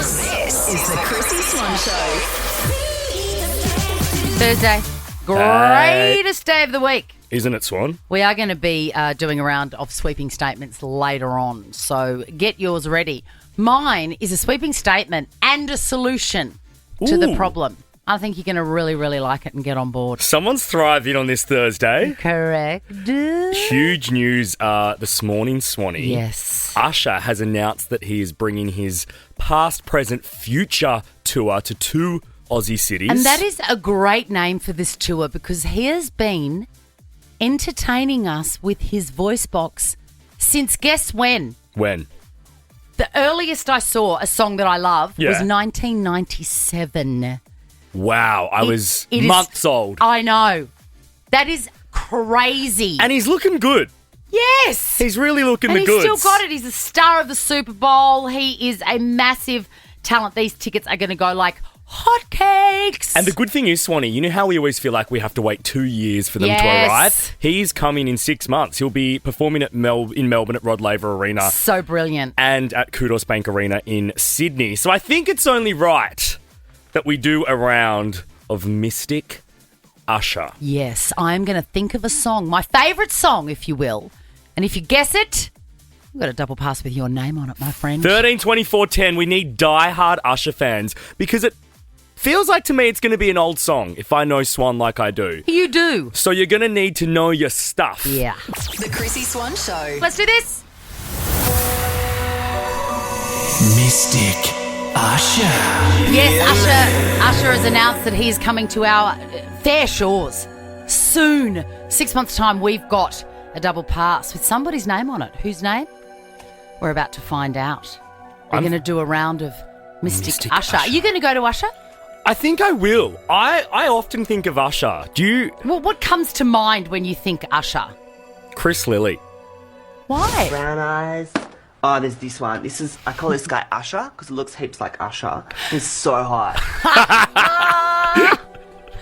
This is the Chrissy Swan Show. Thursday, greatest day of the week. Isn't it, Swan? We are going to be doing a round of sweeping statements later on, so get yours ready. Mine is a sweeping statement and a solution to the problem. I think you're going to really, really like it and get on board. Someone's thriving on this Thursday. Correct. Huge news this morning, Swanee. Yes. Usher has announced that he is bringing his past, present, future tour to 2 Aussie cities. And that is a great name for this tour because he has been entertaining us with his voice box since guess when? When? The earliest I saw a song that I love Yeah. was 1997. Wow, I was months old. I know. That is crazy. And he's looking good. Yes. He's really looking and the goods. He's still got it. He's a star of the Super Bowl. He is a massive talent. These tickets are going to go like hotcakes. And the good thing is, Swanee, you know how we always feel like we have to wait 2 years for them to arrive? He's coming in 6 months. He'll be performing at in Melbourne at Rod Laver Arena. So brilliant. And at Kudos Bank Arena in Sydney. So I think it's only right that we do a round of Mystic Usher. Yes, I'm going to think of a song, my favourite song, if you will. And if you guess it, you've got a double pass with your name on it, my friend. 13, 24, 10. We need die-hard Usher fans because it feels like to me it's going to be an old song if I know Swan like I do. You do. So you're going to need to know your stuff. Yeah. The Chrissy Swan Show. Let's do this. Mystic Usher. Yes, Usher has announced that he is coming to our fair shores soon. 6 months' time, we've got a double pass with somebody's name on it. Whose name? We're about to find out. We're going to do a round of Mystic Usher. Are you going to go to Usher? I think I will. I often think of Usher. Do you? Well, what comes to mind when you think Usher? Chris Lilly. Why? Brown eyes. Oh, there's this one. I call this guy Usher because it looks heaps like Usher. He's so hot.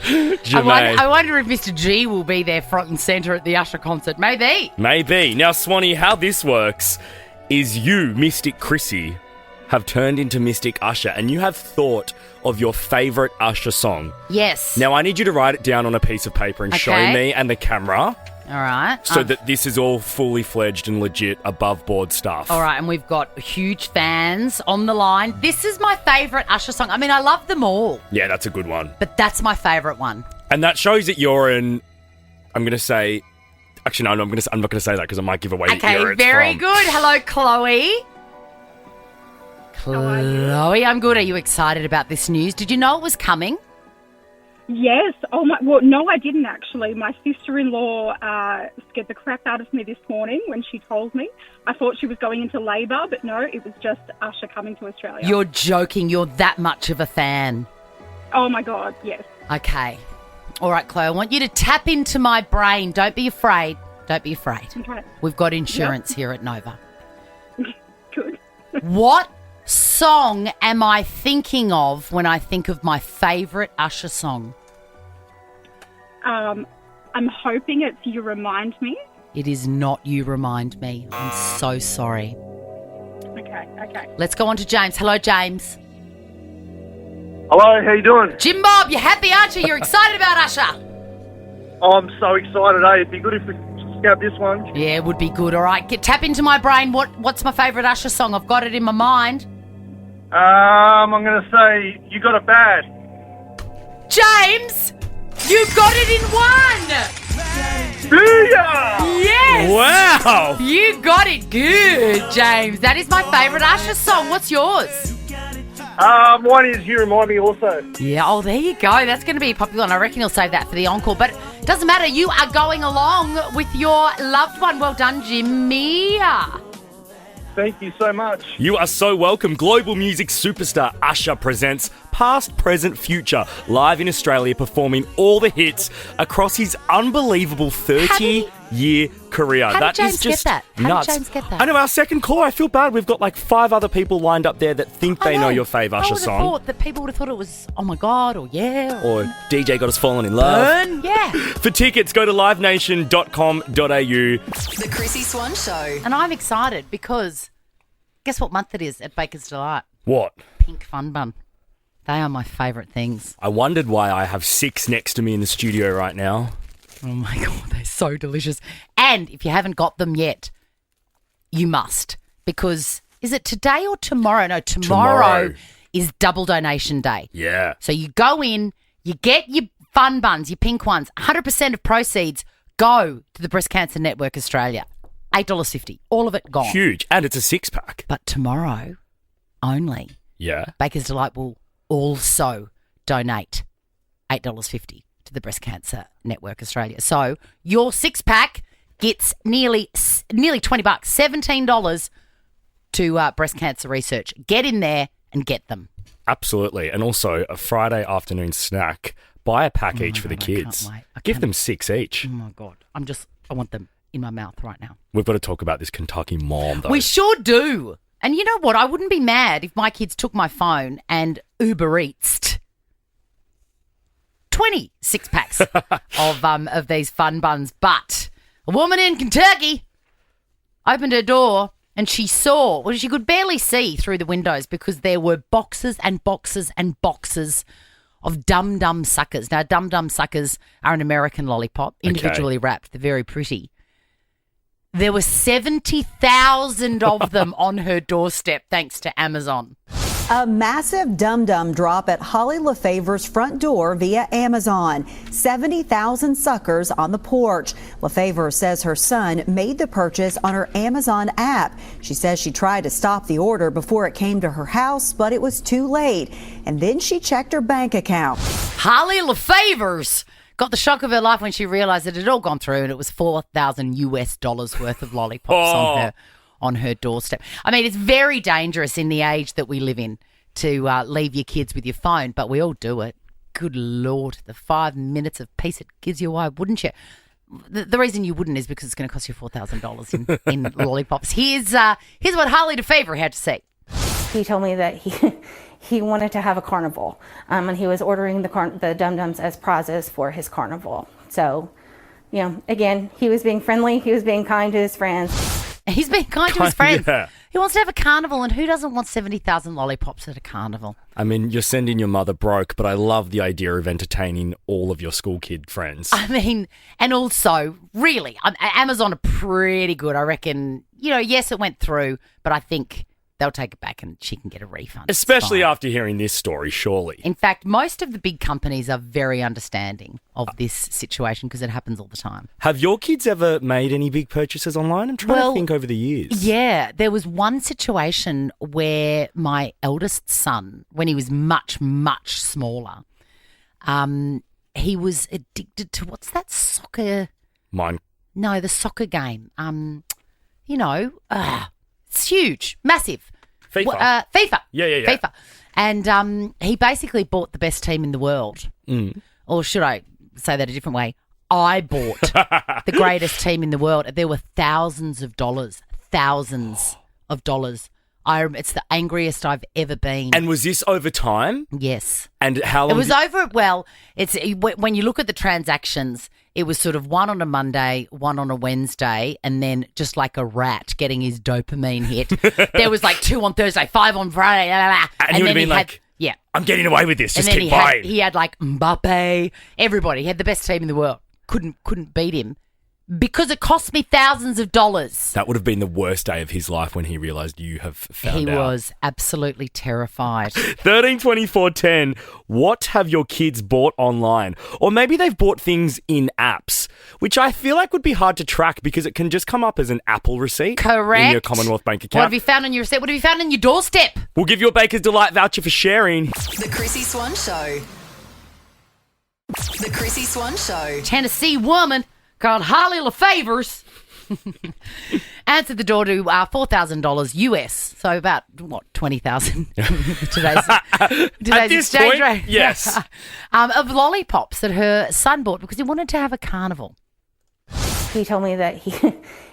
I wonder if Mr. G will be there front and centre at the Usher concert. Maybe. Maybe. Now, Swanee, how this works is you, Mystic Chrissy, have turned into Mystic Usher and you have thought of your favourite Usher song. Yes. Now, I need you to write it down on a piece of paper and show me and the camera. All right. So that this is all fully fledged and legit above board stuff. All right, and we've got huge fans on the line. This is my favourite Usher song. I mean, I love them all. Yeah, that's a good one. But that's my favourite one. And that shows that you're I'm going to say... Actually, no, I'm not going to say that because I might give away the era it's very from. good. Hello, Chloe. Chloe, I'm good. Are you excited about this news? Did you know it was coming? Yes. Oh my. Well, no, I didn't actually. My sister-in-law scared the crap out of me this morning when she told me. I thought she was going into labour, but no, it was just Usher coming to Australia. You're joking. You're that much of a fan. Oh my God. Yes. Okay. All right, Chloe. I want you to tap into my brain. Don't be afraid. Don't be afraid. Okay. We've got insurance here at Nova. Good. What song am I thinking of when I think of my favourite Usher song? I'm hoping it's You Remind Me. It is not You Remind Me. I'm so sorry. Okay. Let's go on to James. Hello, James. Hello, how you doing? Jim Bob, you're happy, aren't you? You're excited about Usher. I'm so excited, It'd be good if we scab this one. Yeah, it would be good. All right, tap into my brain. What's my favourite Usher song? I've got it in my mind. I'm going to say You Got It Bad. James, you got it in one. Booyah! Yes. Wow. You got it good, James. That is my favourite Usher song. What's yours? One is You Remind Me also. Yeah, oh, there you go. That's going to be popular, and I reckon he'll save that for the encore. But it doesn't matter. You are going along with your loved one. Well done, Jimmy. Thank you so much. You are so welcome. Global music superstar Usher presents Past, Present, Future live in Australia, performing all the hits across his unbelievable 30-year career. How That did James is just get that? How nuts. did James get that? I know, our second caller, I feel bad. We've got like 5 other people lined up there that think they know your fave Usher song. I thought that people would have thought it was Oh My God or Yeah. Or DJ Got Us Falling in Love. Burn, yeah. For tickets, go to livenation.com.au. The Chrissy Swan Show. And I'm excited because guess what month it is at Baker's Delight? What? Pink Fun Bun. They are my favourite things. I wondered why I have 6 next to me in the studio right now. Oh, my God, they're so delicious. And if you haven't got them yet, you must. Because is it today or tomorrow? No, tomorrow is double donation day. Yeah. So you go in, you get your fun buns, your pink ones. 100% of proceeds go to the Breast Cancer Network Australia. $8.50. All of it gone. Huge. And it's a 6-pack. But tomorrow only, Yeah. Baker's Delight will also donate $8.50 to the Breast Cancer Network Australia. So your 6-pack gets nearly $20, $17 to breast cancer research. Get in there and get them. Absolutely. And also a Friday afternoon snack. Buy a pack each for the kids. Give them 6 each. Oh, my God. I want them in my mouth right now. We've got to talk about this Kentucky mom, though. We sure do. And you know what? I wouldn't be mad if my kids took my phone and Uber Eats 26 packs of these fun buns. But a woman in Kentucky opened her door and she saw, well, she could barely see through the windows because there were boxes and boxes and boxes of Dum Dum Suckers. Now, Dum Dum Suckers are an American lollipop, individually wrapped. They're very pretty. There were 70,000 of them on her doorstep thanks to Amazon. A massive dum-dum drop at Holly LaFavor's front door via Amazon. 70,000 suckers on the porch. LaFavor says her son made the purchase on her Amazon app. She says she tried to stop the order before it came to her house, but it was too late. And then she checked her bank account. Holly LaFavor's got the shock of her life when she realised that it had all gone through and it was $4,000 worth of lollipops on her doorstep. I mean, it's very dangerous in the age that we live in to leave your kids with your phone, but we all do it. Good Lord, the 5 minutes of peace it gives you, why wouldn't you? The reason you wouldn't is because it's going to cost you $4,000 in lollipops. Here's what Holly LaFavor had to say. He told me that he wanted to have a carnival, and he was ordering the dum-dums as prizes for his carnival. So, again, he was being friendly. He was being kind to his friends. He's being kind to his friends. Yeah. He wants to have a carnival, and who doesn't want 70,000 lollipops at a carnival? I mean, you're sending your mother broke, but I love the idea of entertaining all of your school kid friends. I mean, and also, really, Amazon are pretty good. I reckon, yes, it went through, but I think they'll take it back and she can get a refund. Especially after hearing this story, surely. In fact, most of the big companies are very understanding of this situation because it happens all the time. Have your kids ever made any big purchases online? I'm trying to think over the years. Yeah, there was one situation where my eldest son, when he was much, much smaller, he was addicted to, what's that soccer? No, the soccer game. It's huge, massive. FIFA. FIFA. Yeah. FIFA. And he basically bought the best team in the world. Or should I say that a different way? I bought the greatest team in the world. There were thousands of dollars. It's the angriest I've ever been. And was this over time? Yes. And how long? It was over. Well, when you look at the transactions, it was sort of one on a Monday, one on a Wednesday, and then just like a rat getting his dopamine hit. There was like 2 on Thursday, 5 on Friday, and you would have been like, yeah, I'm getting away with this. Just and keep then buying. He had like Mbappe, everybody. He had the best team in the world. Couldn't beat him because it cost me thousands of dollars. That would have been the worst day of his life when he realised you have found out. He was absolutely terrified. 13 24 10. What have your kids bought online? Or maybe they've bought things in apps, which I feel like would be hard to track because it can just come up as an Apple receipt. Correct. In your Commonwealth Bank account. What have you found on your receipt? What have you found on your doorstep? We'll give you a Baker's Delight voucher for sharing. The Chrissy Swan Show. The Chrissy Swan Show. Tennessee woman called Holly LaFavors answered the door to $4,000 US, so about what, 20,000 today's exchange rate. Yes, of lollipops that her son bought because he wanted to have a carnival. He told me that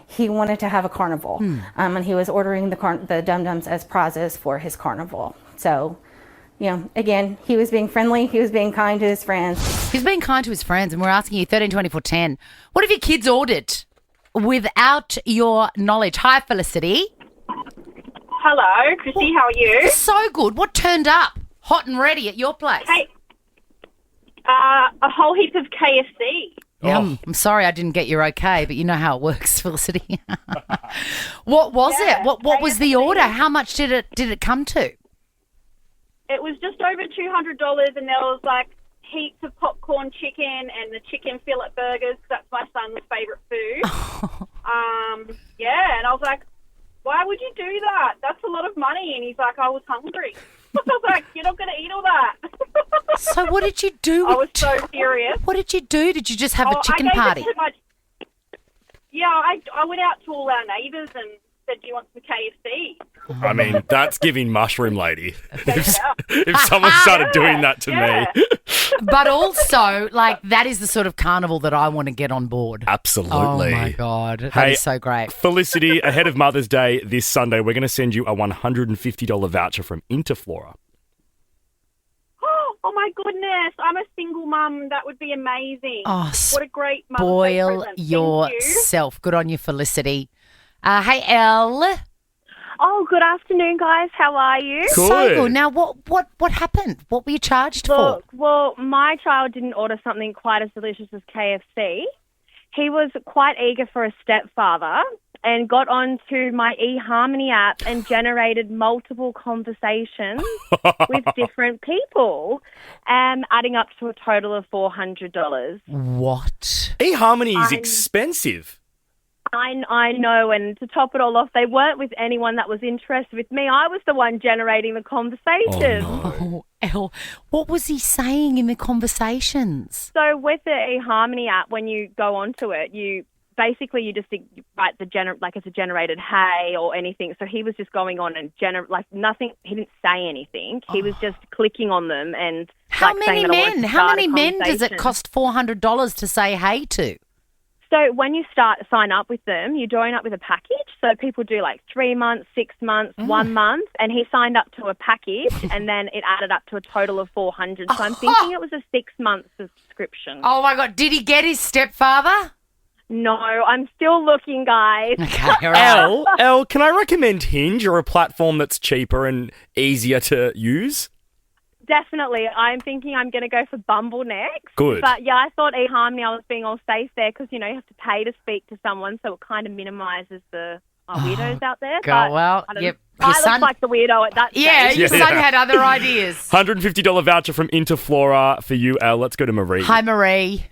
he wanted to have a carnival, and he was ordering the dum-dums as prizes for his carnival. So, again, he was being friendly. He was being kind to his friends. He's being kind to his friends, and we're asking you 13 24 10. What have your kids ordered without your knowledge? Hi, Felicity. Hello, Chrissy, how are you? So good. What turned up? Hot and ready at your place? Hey, a whole heap of KFC. Yeah, I'm sorry I didn't get your okay, but you know how it works, Felicity. What was it? What was the order? How much did it come to? It was just over $200, and there was like heaps of popcorn chicken and the chicken fillet burgers, 'cause that's my son's favourite food. And I was like, why would you do that? That's a lot of money. And he's like, I was hungry. I was like, you're not going to eat all that. So what did you do? I was so furious. What did you do? Did you just have a chicken party? I went out to all our neighbours and said, do you want some KFC? I mean, that's giving mushroom lady. If someone started doing that to me. But also, like, that is the sort of carnival that I want to get on board. Absolutely. Oh, my God. That is so great. Felicity, ahead of Mother's Day this Sunday, we're going to send you a $150 voucher from Interflora. Oh, my goodness. I'm a single mum. That would be amazing. Oh, what a great Mother's Day spoil present. Thank you. yourself. Good on you, Felicity. Hey, Elle. Oh, good afternoon, guys. How are you? Good. So good. Now, what happened? What were you charged for? Well, my child didn't order something quite as delicious as KFC. He was quite eager for a stepfather and got onto my eHarmony app and generated multiple conversations with different people, adding up to a total of $400. What? eHarmony is expensive. I know, and to top it all off, they weren't with anyone that was interested with me. I was the one generating the conversation. Oh, Elle, what was he saying in the conversations? So with the eHarmony app, when you go onto it, you just write it's a generated hey or anything. So he was just going on and nothing. He didn't say anything. He was just clicking on them and How many saying that I wanted men? to How start many a men does it conversation. cost $400 to say hey to? So when you sign up with them, you join up with a package. So people do like 3 months, 6 months, 1 month, and he signed up to a package, and then it added up to a total of $400. So I'm thinking it was a 6-month subscription. Oh my God! Did he get his stepfather? No, I'm still looking, guys. Okay, all right. Elle, can I recommend Hinge or a platform that's cheaper and easier to use? Definitely. I'm thinking I'm going to go for Bumble next. Good. But yeah, I thought eHarmony, I was being all safe there because, you have to pay to speak to someone, so it kind of minimises the weirdos out there. God, well, I don't yep. know. I look like the weirdo at that Yeah, stage. your son had other ideas. $150 voucher from Interflora for you, Elle. Let's go to Marie. Hi, Marie.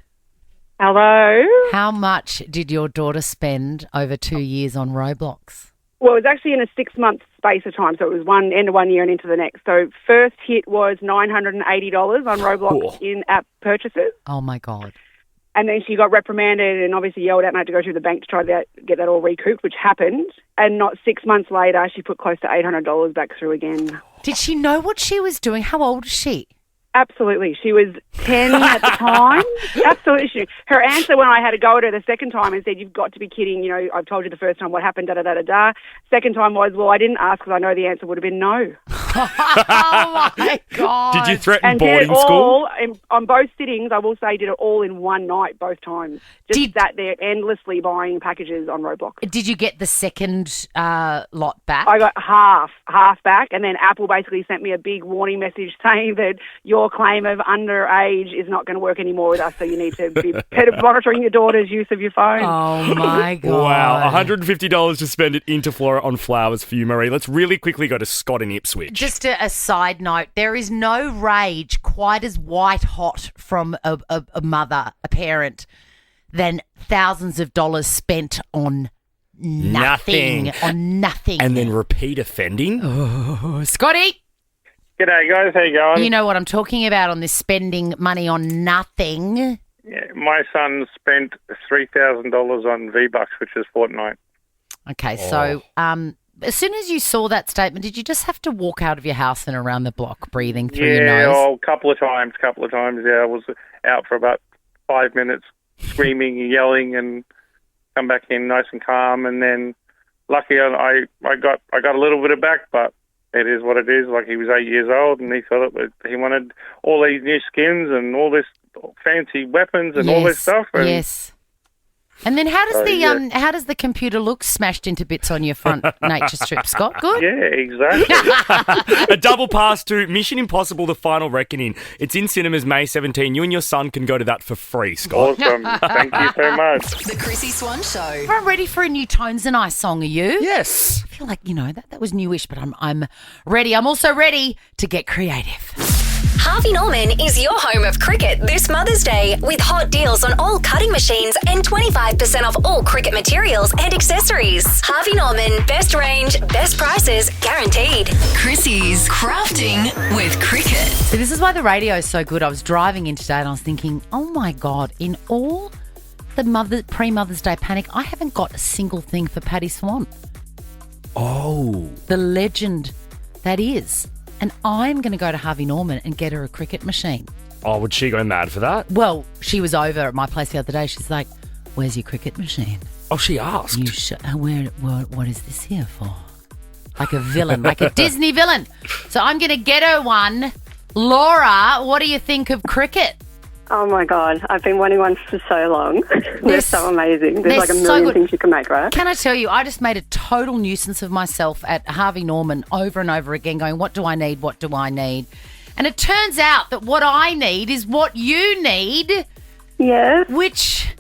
Hello. How much did your daughter spend over 2 years on Roblox? Well, it was actually in a 6-month space of time, so it was end of 1 year and into the next. So first hit was $980 on Roblox in-app purchases. Oh, my God. And then she got reprimanded and obviously yelled at and had to go through the bank to try to get that all recouped, which happened. And not 6 months later, she put close to $800 back through again. Did she know what she was doing? How old is she? Absolutely. She was 10 at the time. Absolutely. Her answer when I had to go at her the second time and said, you've got to be kidding. I've told you the first time what happened, da-da-da-da-da. Second time was, well, I didn't ask because I know the answer would have been no. Oh, my God. Did you threaten and boarding did it school? all, on both sittings, I will say, did it all in one night, both times. Just sat there endlessly buying packages on Roblox. Did you get the second lot back? I got half back, and then Apple basically sent me a big warning message saying that your claim of underage is not going to work anymore with us, so you need to be better monitoring your daughter's use of your phone. Oh, my God. Wow, $150 to spend at Interflora on flowers for you, Marie. Let's really quickly go to Scott in Ipswich. Just a side note, there is no rage quite as white hot from a mother, a parent, than thousands of dollars spent on nothing. On nothing. And then repeat offending? Oh, Scotty! G'day, guys. How you going? You know what I'm talking about on this spending money on nothing. Yeah, my son spent $3,000 on V-Bucks, which is Fortnite. Okay, so as soon as you saw that statement, did you just have to walk out of your house and around the block breathing through your nose? Yeah, a couple of times. Yeah, I was out for about 5 minutes screaming and yelling and come back in nice and calm. And then lucky I got a little bit of back, but it is what it is. Like, he was 8 years old and he thought he wanted all these new skins and all this fancy weapons and all this stuff. And Yes. And then how does So, the yeah. how does the computer look smashed into bits on your front nature strip, Scott? Good. Yeah, exactly. A double pass to Mission Impossible: The Final Reckoning. It's in cinemas May 17. You and your son can go to that for free, Scott. Awesome. Thank you so much. The Chrissy Swan Show. I'm ready for a new Tones and I song. Are you? Yes. I feel like that was newish, but I'm ready. I'm also ready to get creative. Harvey Norman is your home of cricket this Mother's Day with hot deals on all cutting machines and 25% off all cricket materials and accessories. Harvey Norman, best range, best prices, guaranteed. Chrissy's Crafting with Cricket. So this is why the radio is so good. I was driving in today and I was thinking, oh my God, in all the pre-Mother's Day panic, I haven't got a single thing for Patty Swan. Oh. The legend that is. And I'm going to go to Harvey Norman and get her a cricket machine. Oh, would she go mad for that? Well, she was over at my place the other day. She's like, where's your cricket machine? Oh, she asked. What is this here for? Like a villain, like a Disney villain. So I'm going to get her one. Laura, what do you think of cricket? Oh my God, I've been wanting one for so long. They're so amazing. There's like a so million good. things you can make, right? Can I tell you, I just made a total nuisance of myself at Harvey Norman over and over again going, what do I need? What do I need? And it turns out that what I need is what you need. Yeah. Which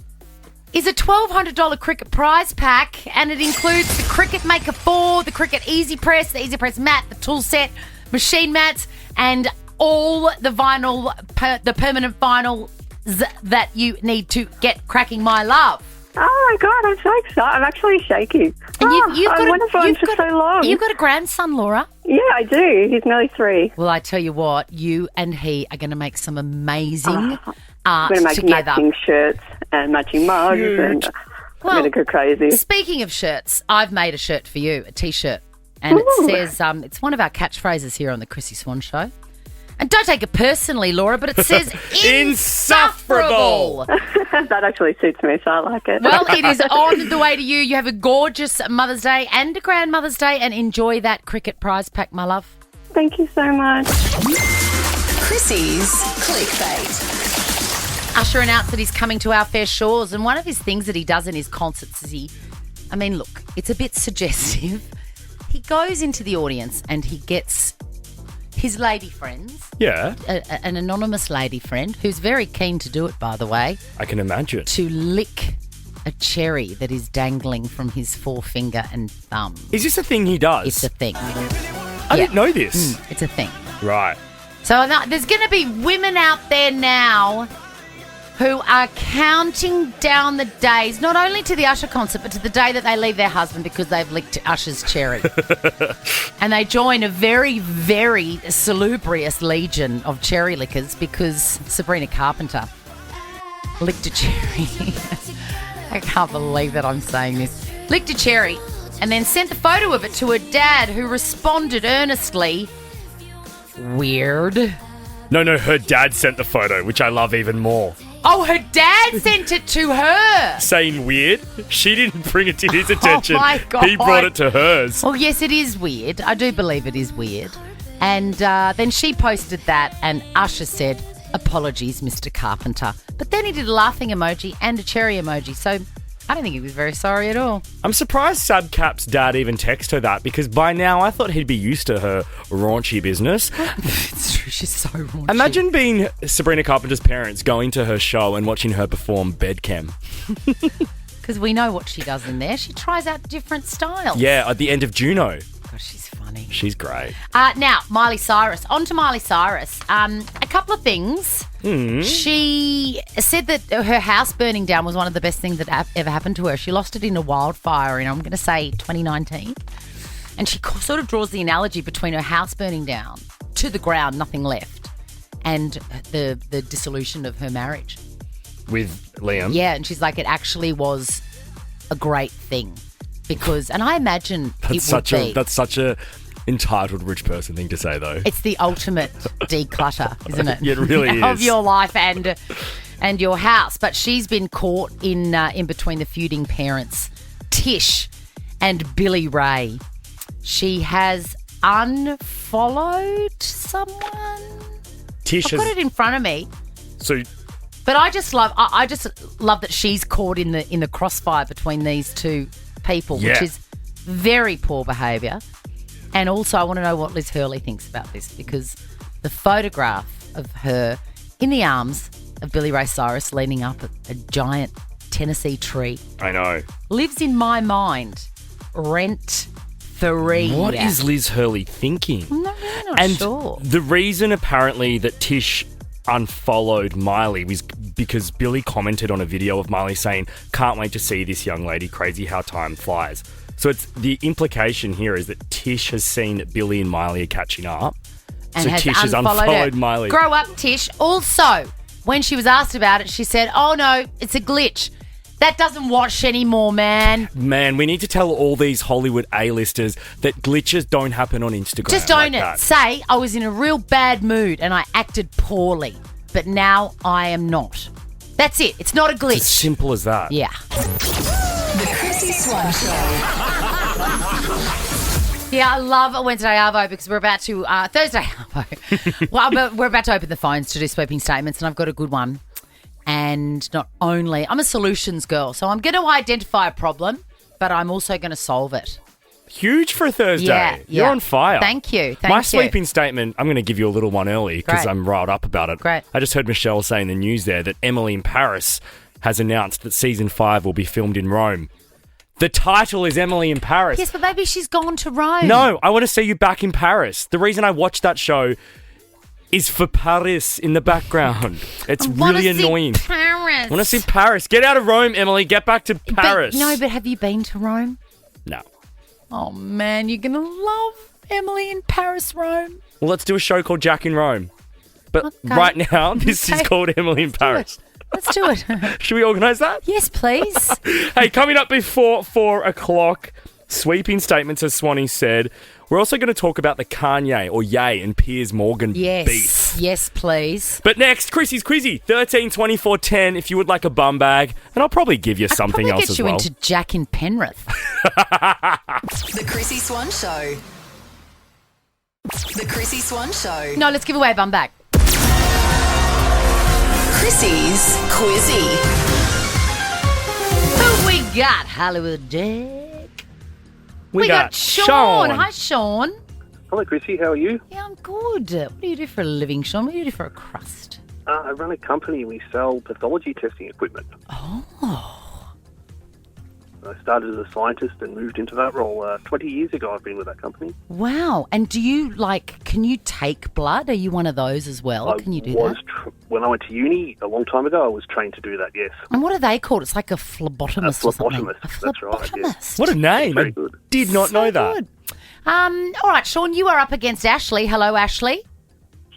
is a $1,200 cricket prize pack, and it includes the Cricket Maker 4, the Cricket Easy Press, the Easy Press mat, the tool set, machine mats, and all the vinyl, the permanent vinyl that you need to get cracking, my love. Oh my God, I'm so excited. I'm actually shaking. And I wanted one for so long. You've got a grandson, Laura? Yeah, I do. He's nearly 3. Well, I tell you what, you and he are going to make some amazing art I'm going to make together. matching shirts and matching mugs, and I'm going to go crazy. Speaking of shirts, I've made a shirt for you, a T-shirt. And it says, it's one of our catchphrases here on the Chrissy Swan Show. And don't take it personally, Laura, but it says insufferable. That actually suits me, so I like it. Well, it is on the way to you. You have a gorgeous Mother's Day and a Grandmother's Day, and enjoy that cricket prize pack, my love. Thank you so much. Chrissy's Clickbait. Usher announced that he's coming to our fair shores, and one of his things that he does in his concerts is look, it's a bit suggestive. He goes into the audience and he gets his lady friends. Yeah. An anonymous lady friend who's very keen to do it, by the way. I can imagine. To lick a cherry that is dangling from his forefinger and thumb. Is this a thing he does? It's a thing. I didn't know this. It's a thing. Right. So now, there's going to be women out there now who are counting down the days, not only to the Usher concert, but to the day that they leave their husband because they've licked Usher's cherry. And they join a very, very salubrious legion of cherry lickers because Sabrina Carpenter licked a cherry. I can't believe that I'm saying this. Licked a cherry and then sent the photo of it to her dad, who responded earnestly, weird. No, her dad sent the photo, which I love even more. Oh, her dad sent it to her. Saying weird? She didn't bring it to his attention. Oh, my God. He brought it to hers. Well, yes, it is weird. I do believe it is weird. And then she posted that, and Usher said, apologies, Mr. Carpenter. But then he did a laughing emoji and a cherry emoji, so I don't think he was very sorry at all. I'm surprised Sab Cap's dad even texted her that, because by now I thought he'd be used to her raunchy business. It's true, she's so raunchy. Imagine being Sabrina Carpenter's parents, going to her show and watching her perform bedcam. Because we know what she does in there. She tries out different styles. Yeah, at the end of Juno. Gosh, she's funny. She's great. Now, Miley Cyrus. On to Miley Cyrus. A couple of things. She said that her house burning down was one of the best things that ever happened to her. She lost it in a wildfire in, I'm going to say, 2019. And she sort of draws the analogy between her house burning down to the ground, nothing left, and the dissolution of her marriage. With Liam? Yeah, and she's like, it actually was a great thing. Because, and I imagine that's such a entitled rich person thing to say, though. It's the ultimate declutter, isn't it? Yeah, it really is. Of your life and your house. But she's been caught in between the feuding parents, Tish and Billy Ray. She has unfollowed someone. Tish I've got it in front of me. So But I just love that she's caught in the crossfire between these two people, which is very poor behaviour. And also, I want to know what Liz Hurley thinks about this, because the photograph of her in the arms of Billy Ray Cyrus leaning up at a giant Tennessee tree. I know. Lives in my mind rent-free. What is Liz Hurley thinking? I'm not sure. The reason apparently that Tish unfollowed Miley was because Billy commented on a video of Miley saying, "Can't wait to see this young lady, crazy how time flies." So it's the implication here is that Tish has seen that Billy and Miley are catching up. And so has Tish has unfollowed Miley. Grow up, Tish. Also, when she was asked about it, she said, "Oh no, it's a glitch. That doesn't wash anymore, man." Man, we need to tell all these Hollywood A-listers that glitches don't happen on Instagram. Just own like it. that. Say, I was in a real bad mood and I acted poorly, but now I am not. That's it. It's not a glitch. It's as simple as that. Yeah. The Chrissy Swan Show. Yeah, I love a Wednesday Arvo because we're about to, Thursday Arvo. Well, but we're about to open the phones to do sweeping statements, and I've got a good one. And not only, I'm a solutions girl, so I'm going to identify a problem, but I'm also going to solve it. Huge for a Thursday. Yeah, You're yeah. on fire. Thank you. My sweeping statement, I'm going to give you a little one early because Great. I'm riled up about it. Great. I just heard Michelle say in the news there that Emily in Paris has announced that season 5 will be filmed in Rome. The title is Emily in Paris. Yes, but maybe she's gone to Rome. No, I want to see you back in Paris. The reason I watched that show is for Paris in the background. It's really annoying. Paris. I want to see Paris. Get out of Rome, Emily. Get back to Paris. But have you been to Rome? No. Oh, man, you're going to love Emily in Paris, Rome. Well, let's do a show called Jack in Rome. But Okay. right now, this is Okay. called Emily in Paris. Let's do it. Should we organise that? Yes, please. Hey, coming up before 4 o'clock, sweeping statements, as Swanee said. We're also going to talk about the Kanye or Ye and Piers Morgan beef. Yes, please. But next, Chrissy's Quizzy, 13 24 10 if you would like a bum bag. And I'll probably give you something Probably else get as you well. into Jack in Penrith. The Chrissy Swan Show. The Chrissy Swan Show. No, let's give away a bum bag. Chrissy's Quizzy. Who we got, Hollywood Dick? We got Sean. Hi, Sean. Hello, Chrissy. How are you? Yeah, I'm good. What do you do for a living, Sean? What do you do for a crust? I run a company. We sell pathology testing equipment. Oh. I started as a scientist and moved into that role 20 years ago. I've been with that company. Wow. And do you, can you take blood? Are you one of those as well? Can you do that? When I went to uni a long time ago, I was trained to do that, yes. And what are they called? It's like a phlebotomist or something. That's right, yes. What a name. Very I good. did not know that. Good. All right, Sean, you are up against Ashley. Hello, Ashley.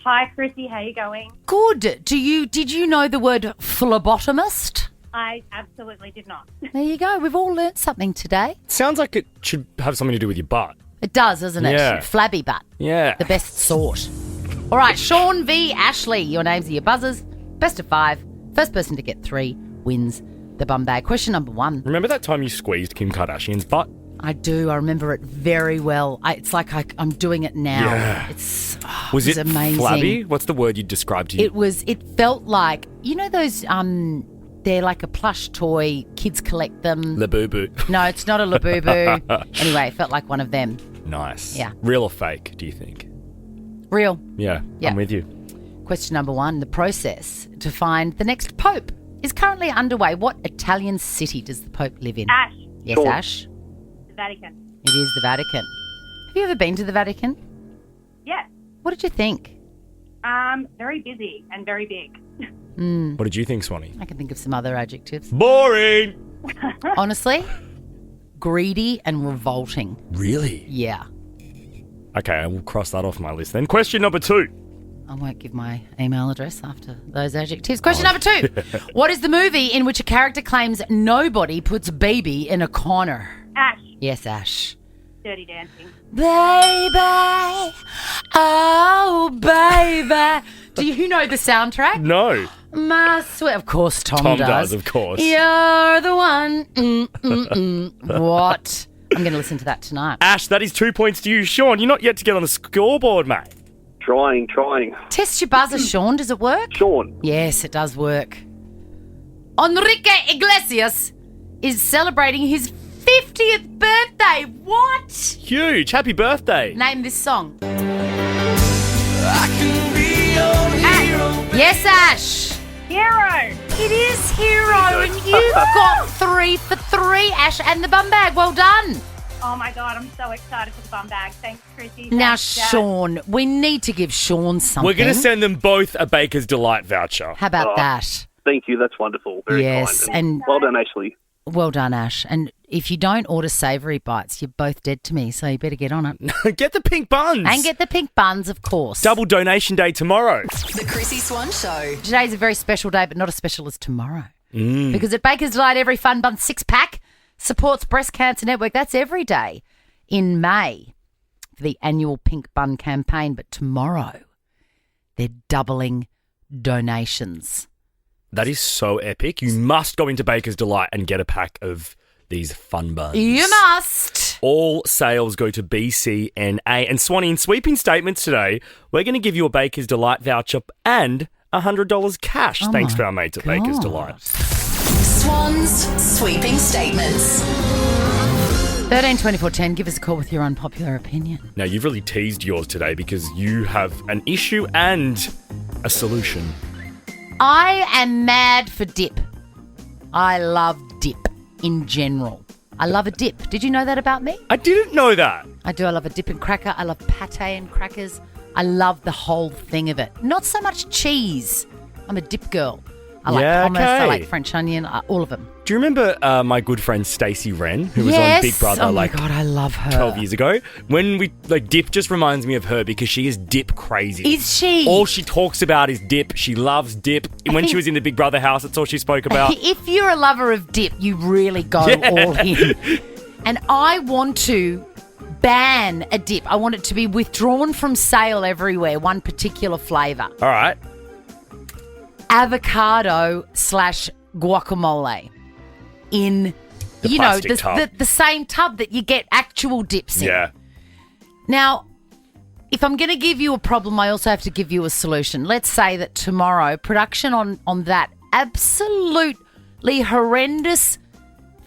Hi, Chrissy. How you going? Good. Did you know the word phlebotomist? I absolutely did not. There you go. We've all learnt something today. Sounds like it should have something to do with your butt. It does, doesn't it? Yeah. Flabby butt. Yeah. The best sort. All right, Sean v. Ashley. Your names are your buzzers. Best of 5. First person to get 3 wins the bum bag. Question number 1. Remember that time you squeezed Kim Kardashian's butt? I do. I remember it very well. It's like I'm doing it now. Yeah. It Was was it amazing. flabby? What's the word you'd describe to you? It felt like, you know those, they're like a plush toy. Kids collect them. Labubu. No, it's not a Labubu. Anyway, it felt like one of them. Nice. Yeah. Real or fake, do you think? Real. Yeah, Yeah. I'm with you. Question number 1. The process to find the next Pope is currently underway. What Italian city does the Pope live in? Ash. Yes, Sean. Ash. The Vatican. It is the Vatican. Have you ever been to the Vatican? Yes. What did you think? Very busy and very big. What did you think, Swanee? I can think of some other adjectives. Boring. Honestly, greedy and revolting. Really? Yeah. Okay, I will cross that off my list then. Question number 2. I won't give my email address after those adjectives. Question number 2. What is the movie in which a character claims nobody puts BB in a corner? Ash. Yes, Ash. Dirty Dancing. Baby, oh baby. Do you know the soundtrack? No. My sweet. Of course, Tom Tom does. does, of course. You're the one. What? I'm going to listen to that tonight. Ash, that is 2 points to you. Sean, you're not yet to get on the scoreboard, mate. Trying. Test your buzzer, Sean. Does it work? Sean. Yes, it does work. Enrique Iglesias is celebrating his 50th birthday. What? Huge. Happy birthday. Name this song. Yes, Ash. Hero. It is Hero, and you've got 3 for 3, Ash, and the bum bag. Well done. Oh my God, I'm so excited for the bum bag. Thanks, Chrissy. Now, Thanks, Dad. Sean, we need to give Sean something. We're going to send them both a Baker's Delight voucher. How about that? Thank you. That's wonderful. Very Yes, kind. and- well done, Ashley. Well done, Ash. And if you don't order savoury bites, you're both dead to me, so you better get on it. Get the pink buns. And get the pink buns, of course. Double donation day tomorrow. The Chrissy Swan Show. Today's a very special day, but not as special as tomorrow. Mm. Because at Baker's Delight, every Fun Bun 6-pack supports Breast Cancer Network. That's every day in May for the annual Pink Bun campaign. But tomorrow, they're doubling donations. That is so epic. You must go into Baker's Delight and get a pack of these fun buns. You must. All sales go to BCNA. And Swanee, in sweeping statements today, we're going to give you a Baker's Delight voucher and $100 cash. Oh Thanks my to our mates at Baker's God. Delight. Swans sweeping statements. 132410, give us a call with your unpopular opinion. Now, you've really teased yours today because you have an issue and a solution. I am mad for dip. I love dip in general. I love a dip. Did you know that about me? I didn't know that. I do. I love a dip and cracker. I love pate and crackers. I love the whole thing of it. Not so much cheese. I'm a dip girl. I like hummus. I like French onion. All of them. Do you remember my good friend Stacey Wren, who was Yes. on Big Brother Oh my God, I love her. 12 years ago? When we dip just reminds me of her because she is dip crazy. Is she? All she talks about is dip. She loves dip. When she was in the Big Brother house, that's all she spoke about. If you're a lover of dip, you really go all in. And I want to ban a dip. I want it to be withdrawn from sale everywhere, one particular flavour. All right. Avocado / guacamole in, The you know, plastic tub. the same tub that you get actual dips in. Yeah. Now, if I'm going to give you a problem, I also have to give you a solution. Let's say that tomorrow, production on that absolutely horrendous,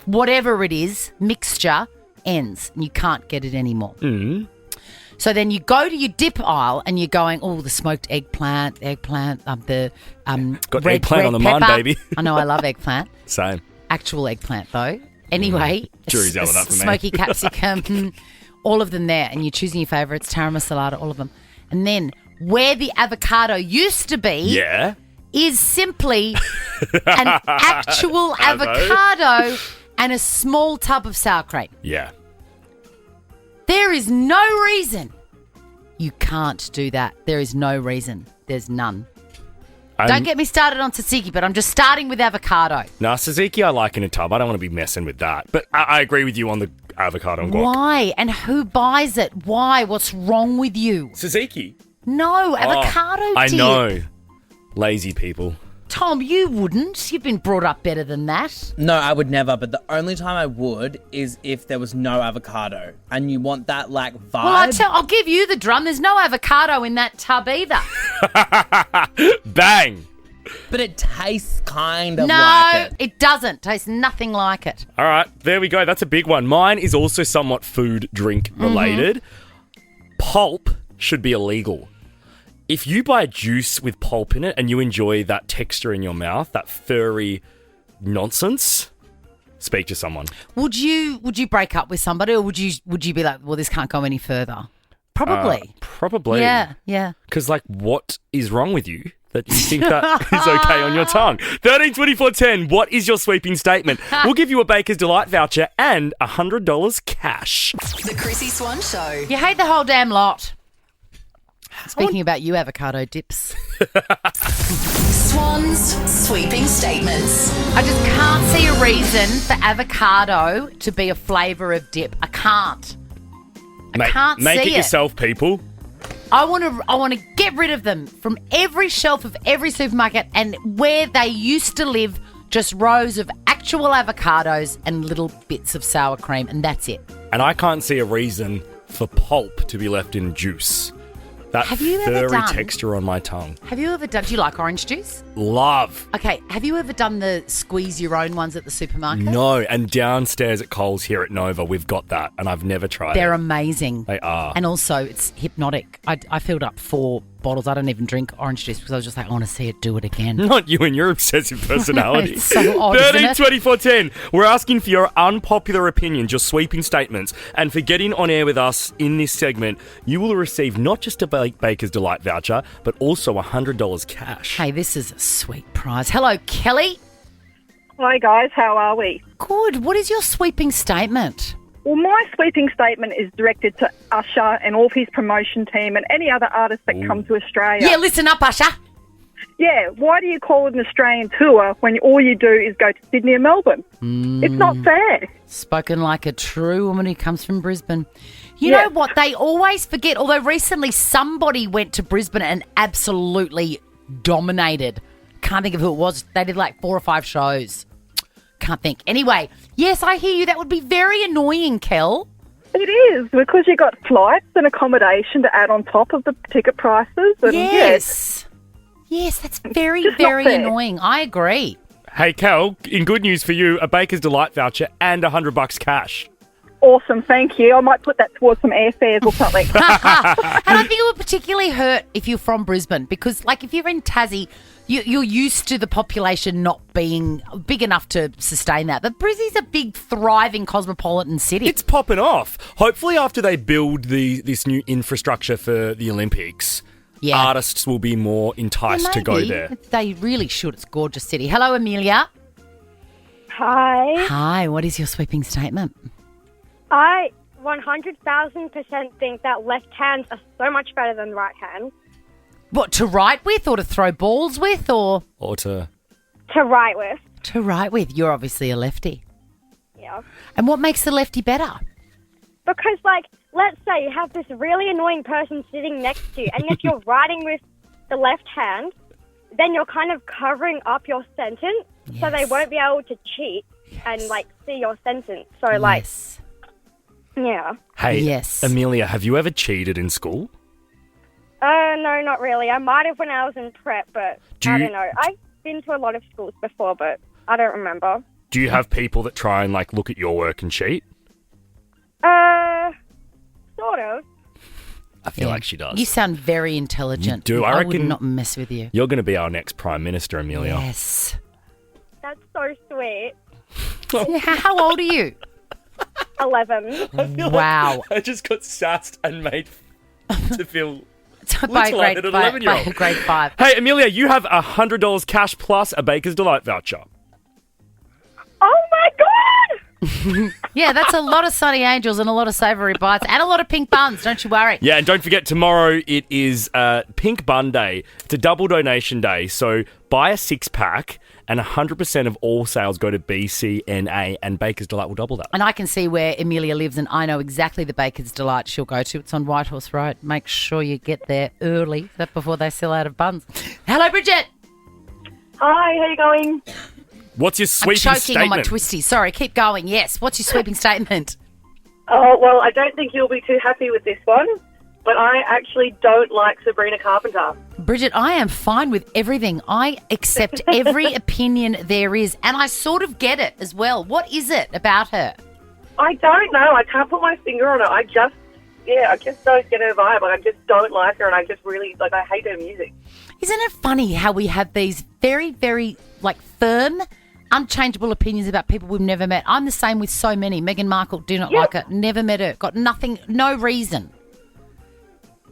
whatever it is, mixture ends and you can't get it anymore. Mm. So then you go to your dip aisle and you're going, oh, the smoked eggplant, the Got red eggplant on the mind, pepper. baby. I know, I love eggplant. Same. Actual eggplant, though. Anyway, Jury's out of that for me. smoky capsicum, all of them there, and you're choosing your favourites, taram salada, all of them. And then where the avocado used to be Yeah. is simply an actual avocado and a small tub of sour cream. Yeah. There is no reason you can't do that. There is no reason. There's none. Don't get me started on tzatziki, but I'm just starting with avocado. Nah, tzatziki I like in a tub. I don't want to be messing with that. But I agree with you on the avocado and guac. Why? And who buys it? Why? What's wrong with you? Tzatziki? No, avocado I dip. know. Lazy people. Tom, you wouldn't. You've been brought up better than that. No, I would never, but the only time I would is if there was no avocado. And you want that, like, vibe. Well, I'll give you the drum. There's no avocado in that tub either. Bang! But it tastes kind of No, like it. it doesn't. Tastes nothing like it. All right, there we go. That's a big one. Mine is also somewhat food, drink related. Pulp should be illegal. If you buy juice with pulp in it and you enjoy that texture in your mouth, that furry nonsense, speak to someone. Would you break up with somebody, or would you be like, well, this can't go any further? Probably. Probably. Yeah. Because, like, what is wrong with you that you think that is okay on your tongue? 132410, what is your sweeping statement? We'll give you a Baker's Delight voucher and $100 cash. The Chrissy Swan Show. You hate the whole damn lot. Speaking about you, avocado dips. Swans sweeping statements. I just can't see a reason for avocado to be a flavour of dip. I can't. I can't make see it yourself, people. I want to get rid of them from every shelf of every supermarket, and where they used to live, just rows of actual avocados and little bits of sour cream, and that's it. And I can't see a reason for pulp to be left in juice. That Have you ever furry done- texture on my tongue. Have you ever done... Do you like orange juice? Love. Okay, have you ever done the squeeze your own ones at the supermarket? No, and downstairs at Coles here at Nova, we've got that, and I've never tried They're it. amazing. They are. And also, it's hypnotic. I filled up 4 bottles. I don't even drink orange juice because I was just like, I want to see it do it again. Not you and your obsessive personality. It's so odd, isn't 13, it? 24, 10. We're asking for your unpopular opinions, your sweeping statements. And for getting on air with us in this segment, you will receive not just a Baker's Delight voucher, but also $100 cash. Hey, this is a sweet prize. Hello, Kelly. Hi guys, how are we? Good. What is your sweeping statement? Well, my sweeping statement is directed to Usher and all of his promotion team and any other artists that come to Australia. Yeah, listen up, Usher. Yeah, why do you call it an Australian tour when all you do is go to Sydney and Melbourne? It's not fair. Spoken like a true woman who comes from Brisbane. You know what? They always forget, although recently somebody went to Brisbane and absolutely dominated. Can't think of who it was. They did like 4 or 5 shows. Can't think. Anyway, yes, I hear you. That would be very annoying, Kel. It is, because you got flights and accommodation to add on top of the ticket prices. And Yes. Yes, that's very, Just not very fair. annoying. I agree. Hey, Cal, in good news for you, a Baker's Delight voucher and $100 cash. Awesome, thank you. I might put that towards some airfares or something. And I think it would particularly hurt if you're from Brisbane because, like, if you're in Tassie, you're used to the population not being big enough to sustain that. But Brizzy's a big, thriving cosmopolitan city. It's popping off. Hopefully after they build this new infrastructure for the Olympics, artists will be more enticed to go Maybe. there. They really should. It's a gorgeous city. Hello, Amelia. Hi. Hi, what is your sweeping statement? I 100,000% think that left hands are so much better than right hands. What, to write with or to throw balls with or? Or to... To write with. To write with. You're obviously a lefty. Yeah. And what makes the lefty better? Because, like, let's say you have this really annoying person sitting next to you, and if you're writing with the left hand, then you're kind of covering up your sentence, so they won't be able to cheat and, like, see your sentence. So, like, yeah. Hey, Amelia, have you ever cheated in school? No, not really. I might have when I was in prep, but I don't know. I've been to a lot of schools before, but I don't remember. Do you have people that try and, like, look at your work and cheat? Sort of. I feel like she does. You sound very intelligent. You do. I would reckon not mess with you. You're going to be our next Prime Minister, Amelia. Yes. That's so sweet. How old are you? 11. Wow. I just got sassed and made to feel by little like an 11-year-old. by grade 5. Hey, Amelia, you have $100 cash plus a Baker's Delight voucher. Oh, my God! Yeah, that's a lot of Sunny Angels and a lot of savoury bites and a lot of pink buns, don't you worry. Yeah, and don't forget, tomorrow it is Pink Bun Day. It's a double donation day, so buy a 6-pack and 100% of all sales go to BCNA and Baker's Delight will double that. And I can see where Amelia lives and I know exactly the Baker's Delight she'll go to. It's on Whitehorse Road. Make sure you get there early before they sell out of buns. Hello, Bridget. Hi, how you going? What's your sweeping I'm choking statement? on my twisty. Sorry, keep going. Yes, what's your sweeping statement? Oh, well, I don't think you'll be too happy with this one, but I actually don't like Sabrina Carpenter. Bridget, I am fine with everything. I accept every opinion there is, and I sort of get it as well. What is it about her? I don't know. I can't put my finger on it. I just don't get her vibe. Like, I just don't like her, and I just really, I hate her music. Isn't it funny how we have these very, very, firm, unchangeable opinions about people we've never met? I'm the same with so many. Meghan Markle, do not like her. Never met her. Got nothing, no reason.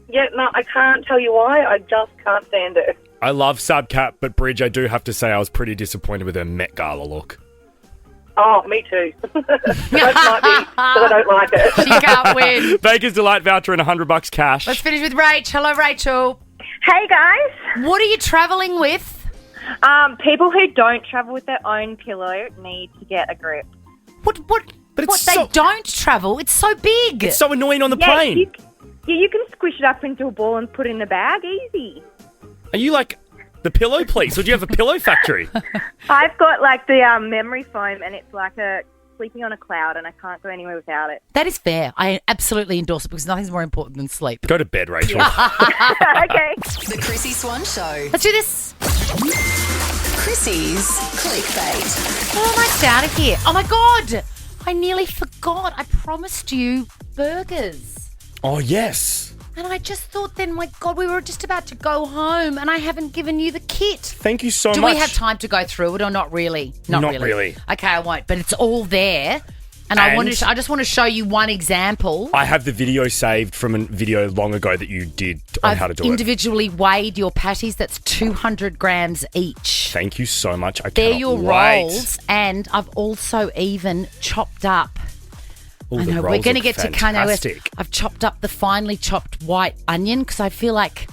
Yeah, no, I can't tell you why. I just can't stand her. I love Subcat, but Bridge, I do have to say I was pretty disappointed with her Met Gala look. Oh, me too. That might be because I don't like it. She can't win. Baker's Delight voucher and $100 cash. Let's finish with Rach. Hello, Rachel. Hey, guys. What are you travelling with? People who don't travel with their own pillow need to get a grip. But they don't travel. It's so big. It's so annoying on the plane. You can squish it up into a ball and put it in the bag. Easy. Are you like the pillow police, or do you have a pillow factory? I've got the memory foam, and it's like a sleeping on a cloud, and I can't go anywhere without it. That is fair. I absolutely endorse it because nothing's more important than sleep. Go to bed, Rachel. Okay. The Chrissy Swan Show. Let's do this. Chrissy's clickbait. Oh, let's out of here. Oh, my God. I nearly forgot. I promised you burgers. Oh, yes. And I just thought then, my God, we were just about to go home and I haven't given you the kit. Thank you so much. Do we have time to go through it or not really? Not really. Okay, I won't. But it's all there. And I just want to show you one example. I have the video saved from a video long ago that you did on how to do I've individually weighed your patties. That's 200 grams each. Thank you so much. They're your wait. rolls. And I've also even chopped up. Ooh, I the know, rolls we're going to look get to Kanye West. fantastic. I've chopped up the finely chopped white onion because I feel like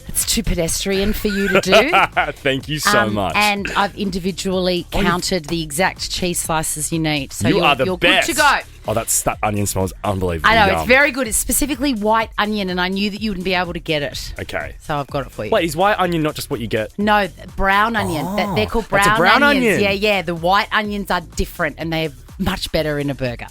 it's too pedestrian for you to do. Thank you so much. And I've individually counted the exact cheese slices you need. So you are the you're best. good to go. Oh, that onion smells unbelievable. I know, yum. it's very good. It's specifically white onion, and I knew that you wouldn't be able to get it. Okay. So I've got it for you. Wait, is white onion not just what you get? No, brown onion. They're called that's brown, a brown onions. onion. Yeah. The white onions are different, and they're much better in a burger.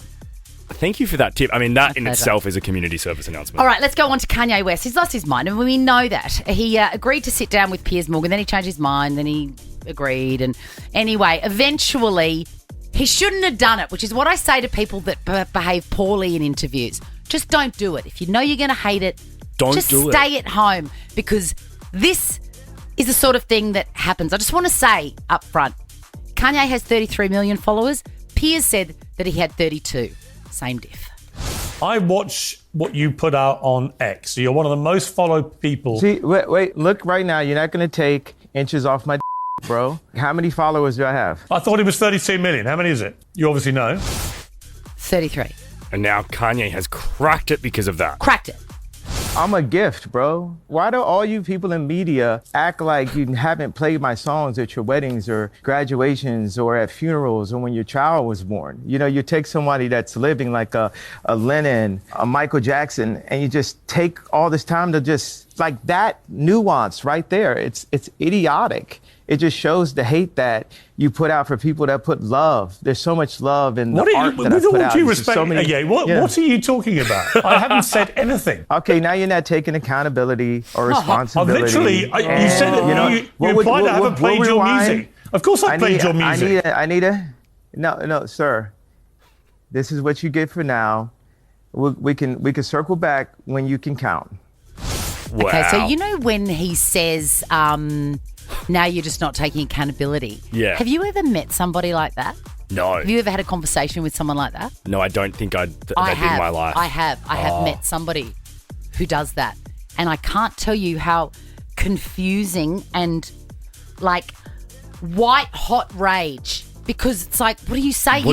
Thank you for that tip. I mean, that in pleasure. itself is a community service announcement. All right, let's go on to Kanye West. He's lost his mind, and we know that. He agreed to sit down with Piers Morgan, then he changed his mind, then he agreed. And anyway, eventually, he shouldn't have done it, which is what I say to people that behave poorly in interviews. Just don't do it. If you know you're going to hate it, just stay at home, because this is the sort of thing that happens. I just want to say up front, Kanye has 33 million followers. Piers said that he had 32. Same diff. I watch what you put out on X. You're one of the most followed people. See, wait, look right now. You're not going to take inches off my bro. How many followers do I have? I thought it was 32 million. How many is it? You obviously know. 33. And now Kanye has cracked it because of that. Cracked it. I'm a gift, bro. Why do all you people in media act like you haven't played my songs at your weddings or graduations or at funerals or when your child was born? You know, you take somebody that's living like a Lennon, a Michael Jackson, and you just take all this time to just, like, that nuance right there. It's idiotic. It just shows the hate that you put out for people that put love. There's so much love in the art that I put out. With all due respect, what are you talking about? I haven't said anything. Okay, now you're not taking accountability or responsibility. Literally, you said that you implied I haven't played your music. Of course I played your music. No, sir. This is what you get for now. We can circle back when you can count. Wow. Okay, so you know when he says, now you're just not taking accountability. Yeah. Have you ever met somebody like that? No. Have you ever had a conversation with someone like that? No, I don't think that did in my life. I have met somebody who does that. And I can't tell you how confusing and like white hot rage, because it's like, what do you say?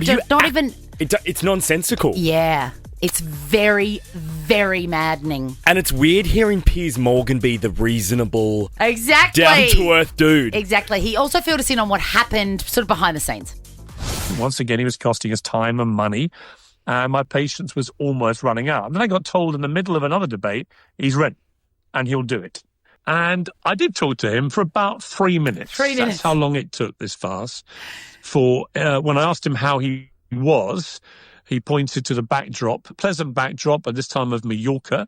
It's nonsensical. Yeah. It's very, very maddening. And it's weird hearing Piers Morgan be the reasonable, exactly, down-to-earth dude. Exactly. He also filled us in on what happened sort of behind the scenes. Once again, he was costing us time and money. My patience was almost running out. And then I got told in the middle of another debate, he's ready and he'll do it. And I did talk to him for about 3 minutes. 3 minutes. That's how long it took, this farce. When I asked him how he was, he pointed to the backdrop, pleasant backdrop, at this time of Mallorca,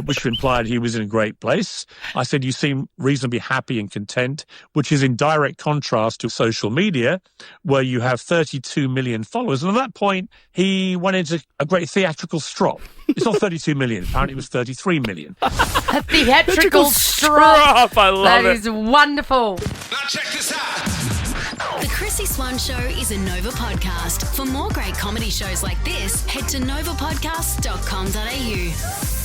which implied he was in a great place. I said, you seem reasonably happy and content, which is in direct contrast to social media, where you have 32 million followers. And at that point, he went into a great theatrical strop. It's not 32 million. Apparently, it was 33 million. A theatrical strop. I love That it. is wonderful. Now check this out. The Chrissy Swan Show is a Nova podcast. For more great comedy shows like this, head to novapodcast.com.au.